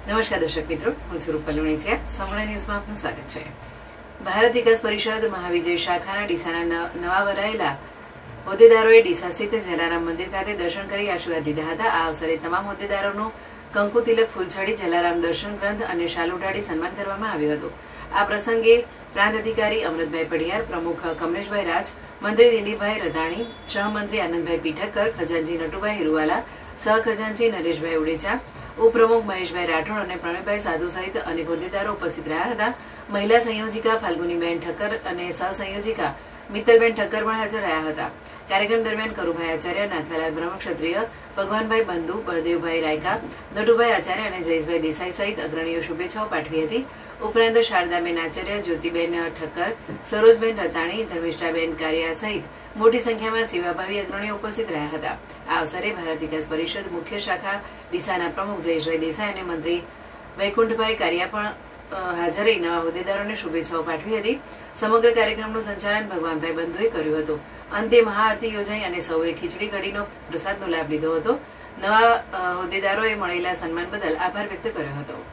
નમસ્કાર દર્શક મિત્રો, હું સુરૂપલ લુણીચિયા. સમય ન્યૂઝમાં આપનું સ્વાગત છે. ભારત વિકાસ પરિષદ મહાવિજય શાખાના ડીસાના નવા વરાયેલા હોદ્દેદારોએ ડીસા સ્થિત જલારામ મંદિર ખાતે દર્શન કરી આશીર્વાદ લીધા હતા. આ અવસરે તમામ હોદ્દેદારોનું કંકુ તિલક ફૂલછડી, જલારામ દર્શન ગ્રંથ અને શાલ ઉઢાડી સન્માન કરવામાં આવ્યું હતું. આ પ્રસંગે પ્રાંત અધિકારી અમૃતભાઈ પડિયાર, પ્રમુખ કમલેશભાઈ રાજ, મંત્રી દિલીપભાઈ રધાણી, સહમંત્રી આનંદભાઈ પીઠકર, ખજાનચી નટુભાઈ હિરુવાલા, સહખજાનચી નરેશભાઈ ઉડેચા, ઉપપ્રમુખ મહેશભાઈ રાઠોડ અને પ્રણયભાઈ સાધુ સહિત અનેક હોદ્દેદારો ઉપસ્થિત રહ્યા હતા. મહિલા સંયોજિકા ફાલ્ગુનીબેન ઠક્કર અને સહસંયોજિકા મિત્તલબેન ઠક્કર પણ હાજર રહ્યા હતા. કાર્યક્રમ દરમિયાન કરુભાઈ આચાર્ય, નાથાલાલ બ્રહ્મક્ષત્રિય, ભગવાનભાઈ બંધુ, બળદેવભાઈ રાયકા, નટુભાઈ આચાર્ય અને જયેશભાઈ દેસાઈ સહિત અગ્રણીઓ શુભેચ્છાઓ પાઠવી હતી. ઉપરાંત શારદાબેન આચાર્ય, જ્યોતિબેન ઠક્કર, સરોજબેન રતાણી, ધર્મિષ્ઠાબેન કારિયા સહિત મોટી સંખ્યામાં સેવાભાવી અગ્રણીઓ ઉપસ્થિત રહ્યા હતા. આ અવસરે ભારત વિકાસ પરિષદ મુખ્ય શાખા ડીસાના પ્રમુખ જયેશભાઈ દેસાઈ અને મંત્રી વૈકુંઠભાઈ કારિયા પણ હાજર રહી નવા હોદ્દેદારોને શુભેચ્છાઓ પાઠવી હતી. સમગ્ર કાર્યક્રમનું સંચાલન ભગવાનભાઈ બંધુએ કર્યું હતું. અંતે મહાઆરતી યોજાઈ અને સૌએ ખીચડી કઢીનો પ્રસાદનો લાભ લીધો હતો. નવા હોદ્દેદારોએ મળેલા સન્માન બદલ આભાર વ્યક્ત કર્યો હતો.